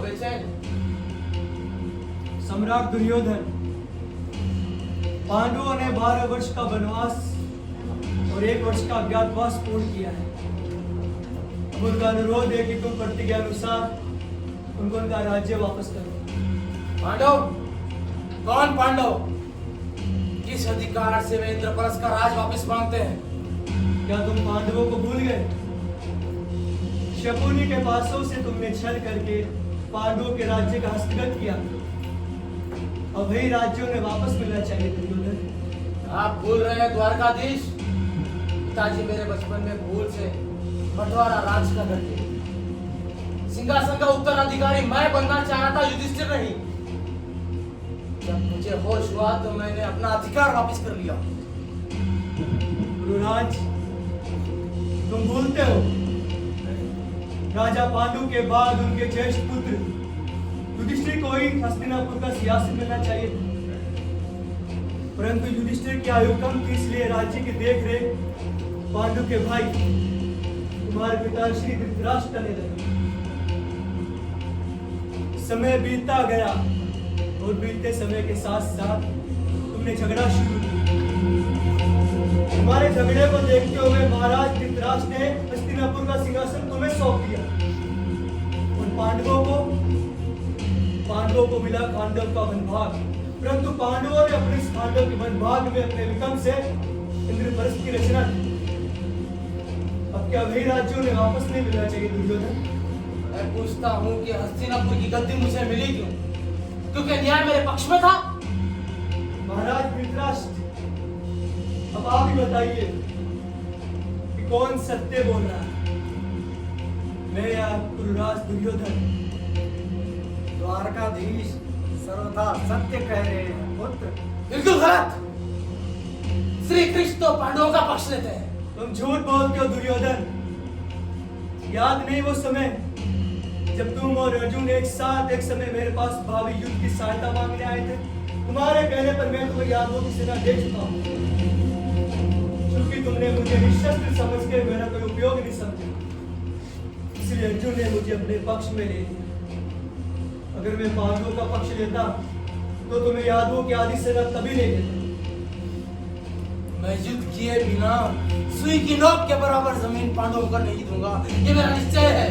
बेचैन? सम्राट दुर्योधन, पांडवों ने 12 वर्ष का वनवास और 1 वर्ष का अज्ञातवास पूर्ण किया है। अब उनका अनुरोध है कि तुम प्रतिज्ञा अनुसार उनको उनका राज्य वापस करो। पांडव? कौन पांडव? किस अधिकार से वे इंद्रप्रस्थ का राज वापस मांगते हैं? क्या तुम पांडवों को भूल गए? शकुनी के पासों से तुमने छल करके पांडवों के राज्य का हस्तगत किया। अब वही राज्य उन्हें वापस मिलना चाहिए दुर्योधन। आप भूल रहे हैं द्वारकाधीश? पिताजी मेरे बचपन में भूल से बंटवारा राज का करके सिंहासन का उत्तराधिकारी मैं बनना चाहा था, युधिष्ठिर नहीं। जब मुझे होश हुआ तो मैंने अपना अधिकार वापस कर लिया। गुरुराज, तुम भूलते हो राजा पांडु के बाद उनके ज्येष्ठ पुत्र युधिष्ठिर को ही हस्तिनापुर का सिंहासन मिलना चाहिए था। परंतु युधिष्ठिर की आयु कम थी, इसलिए राज्य की देख रेख पांडु के भाई तुम्हारे पिता श्री धृतराष्ट्र करने लगे। समय बीतता गया और बीतते समय के साथ साथ तुमने झगड़ा शुरू किया। तुम्हारे झगड़े को देखते हुए महाराज धृतराष्ट्र ने हस्तिनापुर का सिंहासन तुम्हें सौंप दिया और पांडवों को मिला खांडव का वनभाग। परंतु पांडवों ने अपने इस खांडव के वनभाग में अपने विक्रम से इंद्रप्रस्थ की रचना की। अब क्या वही राज्य उन्हें वापस नहीं मिलना चाहिए दुर्योधन? मैं पूछता हूँ कि हस्तिनापुर की गद्दी मुझे मिली क्यों? क्योंकि न्याय मेरे पक्ष में था। महाराज धृतराष्ट्र, अब आप ही बताइए कि कौन सत्य बोल रहा है, मैं या गुरुराज दुर्योधन? द्वारकाधीश सर्वथा सत्य कह रहे हैं पुत्र। बिल्कुल गलत। श्री कृष्ण तो पांडवों का पक्ष लेते हैं। तुम झूठ बोलते हो दुर्योधन। याद नहीं वो समय जब तुम और अर्जुन एक साथ एक समय मेरे पास भावी युद्ध की सहायता मांगने आए थे? तुम्हारे कहने पर मैं तुम्हें यादवों की सेना दे चुका हूँ, क्योंकि तुमने मुझे निशस्त्र समझ के मेरा कोई उपयोग नहीं समझा, इसलिए अर्जुन ने मुझे अपने पक्ष में ले लिया। अगर मैं पांडवों का पक्ष लेता तो तुम्हें यादवों की आदि सेना तभी ले लेता। मैं युद्ध किए बिना सुई की नोक के बराबर जमीन पांडवों को नहीं दूंगा, ये मेरा निश्चय है।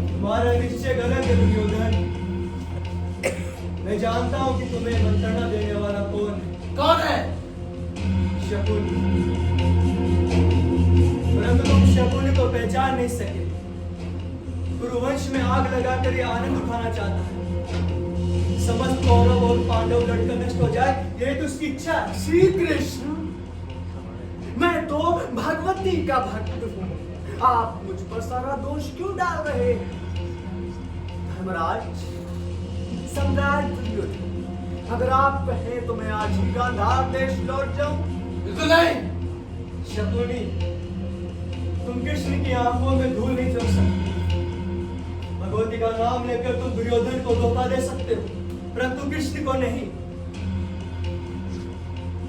तुम्हारा निश्चय गलत है दुर्योधन। मैं जानता हूं कि तुम्हें मंत्रणा देने वाला कौन है। कौन है? शकुनी। परंतु तुम शकुनी को पहचान नहीं सके। कुरुवंश में आग लगाकर यह आनंद उठाना चाहता है, समस्त कौरव और पांडव लड़कर नष्ट हो जाए, यही तो उसकी इच्छा है। श्री कृष्ण, मैं तो भगवती का भक्त हूँ, आप मुझ पर सारा दोष क्यों डाल रहे हैं? धर्मराज, सम्राट दुर्योधन, अगर आप कहें तो मैं आज ही गांधार देश लौट जाऊं। बिल्कुल नहीं। शकुनी, तुम कृष्ण की आंखों में धूल नहीं झोंक सकते। भगवती का नाम लेकर तुम दुर्योधन को धोखा दे सकते हो, परंतु कृष्ण को नहीं।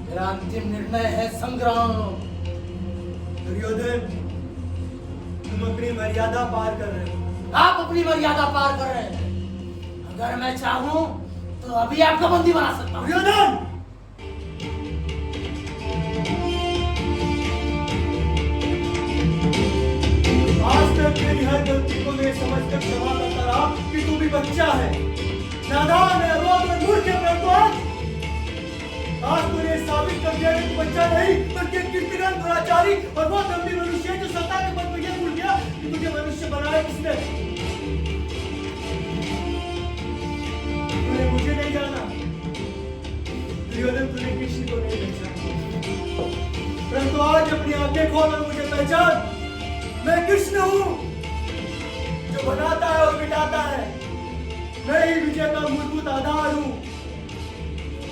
मेरा अंतिम निर्णय है संग्राम। दुर्योधन, तुम अपनी मर्यादा पार कर रहे हो। आप अपनी मर्यादा पार कर रहे हैं। अगर मैं चाहूं तो अभी आपको बंदी बना सकता हूं। दुर्योधन! आज तक तेरी हर गलती को मैं समझकर क्षमा करता रहा कि तू भी बच्चा है, नादान है, अबोध और मूर्ख है। परंतु आज तूने साबित कर दिया कि तू बच्चा नहीं बल्कि एक कीर्तिमान दुराचारी और वो दम्भी मनुष्य है जो सत्ता के पद पर यह भूल गया कि तुझे मनुष्य बनाया किसने। तूने मुझे नहीं जाना दुर्योधन, तूने कृष्ण को नहीं पहचाना, परंतु आज अपनी आंखें खोल और मुझे पहचान। मैं कृष्ण हूँ जो बनाता है और मिटाता है। मैं ही विजय का मूलभूत आधार हूँ।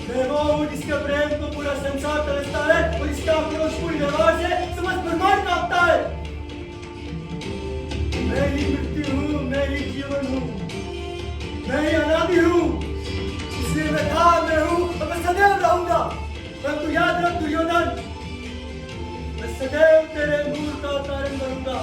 मैं वो हूँ जिसके प्रेम को पूरा संसार तरसता है और इसका आक्रोश पूरी दरबार से समस्त ब्रह्मांड कांपता है। मैं ही मृत्यु हूँ, मैं ही जीवन हूँ, मैं ही अनादि हूँ, इसलिए मैं था, मैं हूँ और मैं सदैव रहूंगा। परंतु याद रख दुर्योधन, मैं सदैव तेरे मूल का कारण बनूंगा।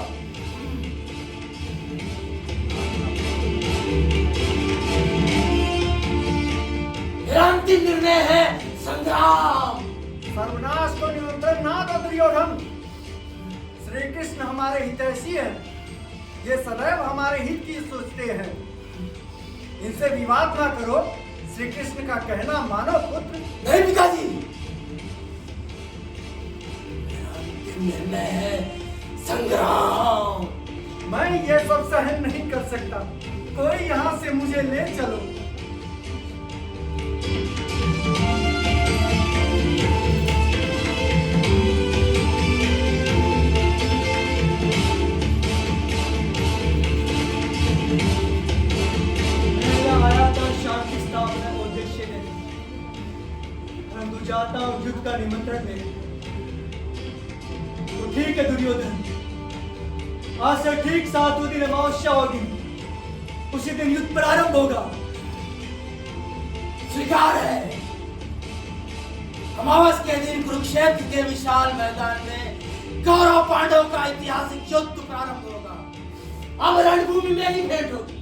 है संग्राम। सर्वनाश को निमंत्रण ना दो दुर्योधन। श्री कृष्ण हमारे हितैषी है, ये सदैव हमारे हित की सोचते हैं। इनसे विवाद ना करो, श्री कृष्ण का कहना मानो पुत्र। नहीं पिताजी, मेरा अंतिम निर्णय है संग्राम। मैं ये सब सहन नहीं कर सकता, कोई यहाँ से मुझे ले चलो। जाता हूं युद्ध का निमंत्रण ले। तो ठीक है दुर्योधन, आज से ठीक 7वें दिन अमावस्या होगी, उसी दिन युद्ध प्रारंभ होगा। स्वीकार है। अमावस के दिन कुरुक्षेत्र के विशाल मैदान में कौरव पांडव का ऐतिहासिक युद्ध प्रारंभ होगा। अब रणभूमि में ही भेंट होगी।